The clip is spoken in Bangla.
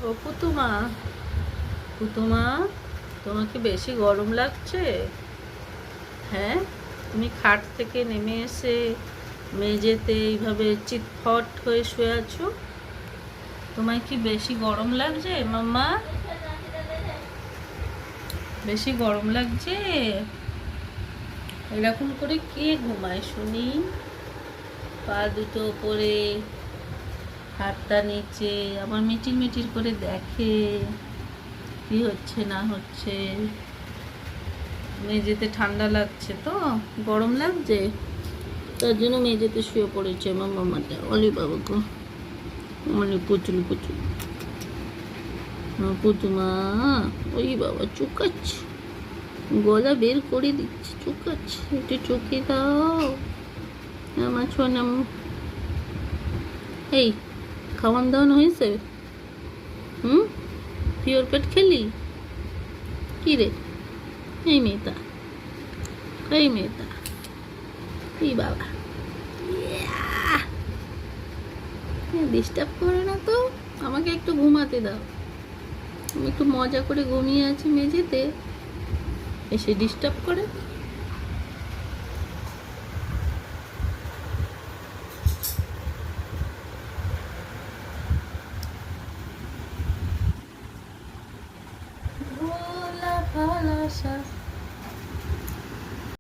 ও পুতুমা, পুতুমা, তোমাকে বেশি গরম লাগছে? হ্যাঁ, তুমি খাট থেকে নেমে এসে মেঝেতে এইভাবে চিৎফট হয়ে শুয়ে আছো। তোমায় কি বেশি গরম লাগছে মাম্মা? বেশি গরম লাগছে? এরকম করে কে ঘুমায় শুনি? পা দুটো ওপরে, হাতটা নিচে, আবার মিটির মিটির করে দেখে কি হচ্ছে না হচ্ছে। মেঝেতে ঠান্ডা লাগছে তো, গরম লাগছে, তার জন্য মেঝেতে শুয়ে পড়েছে আমার মামাটা। অলি বাবা গো, মানে পুচুলি পুচুলি পুতুমা। ওই বাবা চুকাচ্ছে, গলা বের করে দিচ্ছে, চুকাচ্ছে। একটু চুকে দাও আমার ছোনাম। এই খাওয়ান দাওয়ান হয়েছে? হুম, পিওর পেট খেলি? কি রে এই মেয়েটা, এই মেয়েটা, এই বাবা ডিস্টার্ব করে না তো, আমাকে একটু ঘুমাতে দাও। আমি একটু মজা করে ঘুমিয়ে আছি মেঝেতে, এসে ডিস্টার্ব করে। ভোলা ভালাসা